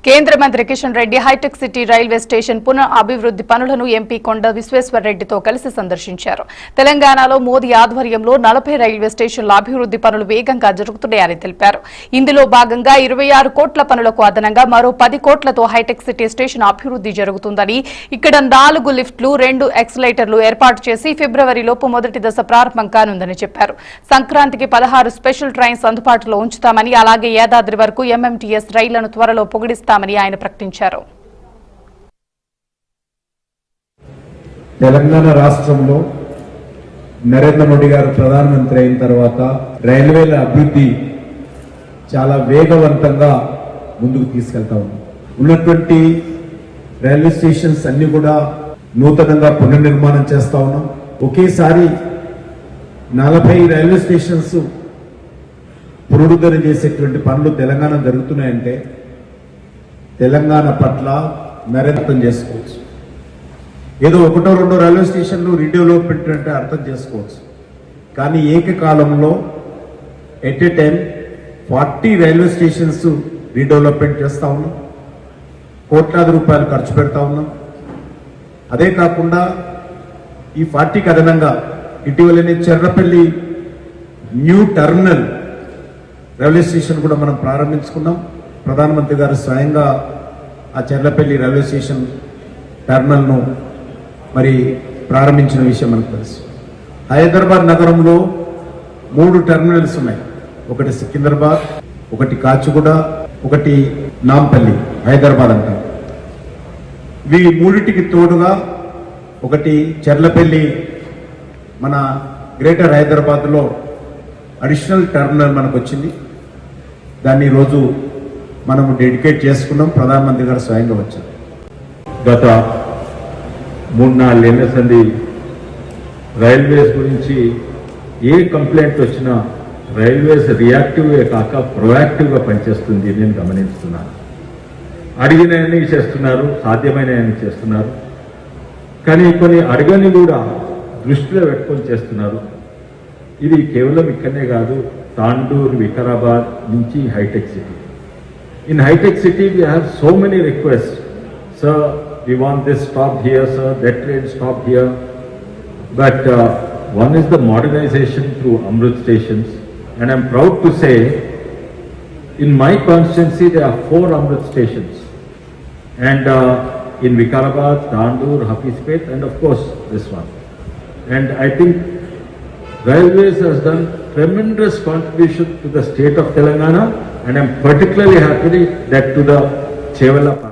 కేంద్ర మంత్రి కిషన్ రెడ్డి హైటెక్ సిటీ రైల్వే స్టేషన్ పునః అభివృద్ధి పనులను ఎంపీ కొండ విశ్వేశ్వర్ రెడ్డితో కలిసి సందర్శించారు. తెలంగాణలో మోదీ ఆధ్వర్యంలో 40 రైల్వే స్టేషన్ల అభివృద్ధి పనులు వేగంగా జరుగుతున్నాయని తెలిపారు. ఇందులో భాగంగా 26 కోట్ల పనులకు అదనంగా మరో 10 కోట్లతో హైటెక్ సిటీ స్టేషన్ అభివృద్ధి జరుగుతుందని, ఇక్కడ 4 లిఫ్ట్లు 2 ఎక్సలేటర్లు ఏర్పాటు చేసి ఫిబ్రవరిలోపు మొదటి దశ ప్రారంభం కానుందని చెప్పారు. సంక్రాంతికి 16 స్పెషల్ ట్రైన్స్ అందుబాటులో ఉంచుతామని, అలాగే యాదాద్రి వరకు ఎంఎంటీఎస్ రైళ్లను త్వరలో పొగిడిస్తామని ఆయన ప్రకటించారు. తెలంగాణ రాష్ట్రంలో నరేంద్ర మోడీ గారు ప్రధానమంత్రి అయిన తర్వాత రైల్వేల అభివృద్ధి చాలా వేగవంతంగా ముందుకు తీసుకెళ్తా ఉన్నాం. ఉన్నటువంటి రైల్వే స్టేషన్స్ అన్ని కూడా నూతనంగా పునర్నిర్మాణం చేస్తా ఉన్నాం. ఒకేసారి 40 రైల్వే స్టేషన్స్ పునరుద్ధరణ చేసేటువంటి పనులు తెలంగాణ జరుగుతున్నాయంటే తెలంగాణ పట్ల నరేంద్రం చేసుకోవచ్చు. ఏదో 1-2 రైల్వే స్టేషన్లు రీడెవలప్మెంట్ అంటే అర్థం చేసుకోవచ్చు. కానీ ఏకకాలంలో at a time 40 railway stations redevelopment చేస్తా ఉన్నాం. కోట్లాది రూపాయలు ఖర్చు పెడతా ఉన్నాం. అదే కాకుండా ఈ 40కి అదనంగా ఇటీవలనే Cherrapalli new terminal railway station కూడా మనం ప్రారంభించుకున్నాం. ప్రధానమంత్రి గారు స్వయంగా ఆ చెర్లపల్లి రైల్వే స్టేషన్ టర్మినల్ను మరి ప్రారంభించిన విషయం మనకు తెలుసు. హైదరాబాద్ నగరంలో 3 టర్మినల్స్ ఉన్నాయి. ఒకటి సికింద్రాబాద్, ఒకటి కాచిగూడ, ఒకటి నాంపల్లి హైదరాబాద్ అంటారు. ఇవి మూడిటికి తోడుగా ఒకటి చెర్లపల్లి మన గ్రేటర్ హైదరాబాద్లో అడిషనల్ టర్మినల్ మనకు వచ్చింది. దాన్ని ఈరోజు మనము డెడికేట్ చేసుకున్నాం. ప్రధానమంత్రి గారు స్వయంగా వచ్చారు. గత 3-4 ఏళ్ల సంది రైల్వేస్ గురించి ఏ కంప్లైంట్ వచ్చినా రైల్వేస్ రియాక్టివ్గా కాక ప్రొయాక్టివ్గా పనిచేస్తుంది నేను గమనిస్తున్నాను. అడిగినవన్నీ చేస్తున్నారు, సాధ్యమైనవన్నీ చేస్తున్నారు. కానీ కొన్ని అడగని కూడా దృష్టిలో పెట్టుకొని చేస్తున్నారు. ఇది కేవలం ఇక్కడనే కాదు, తాండూర్, వికారాబాద్ నుంచి హైటెక్ City. In high-tech city, we have so many requests. Sir, we want this stopped here, sir, that train stopped here. But one is the modernization through Amrit stations. And I'm proud to say, in my constituency, there are 4 Amrit stations. And in Vikarabad, Tandur, Hafizpet, and of course, this one. And I think Railways has done tremendous contribution to the state of Telangana, and I'm particularly happy that to the Chevella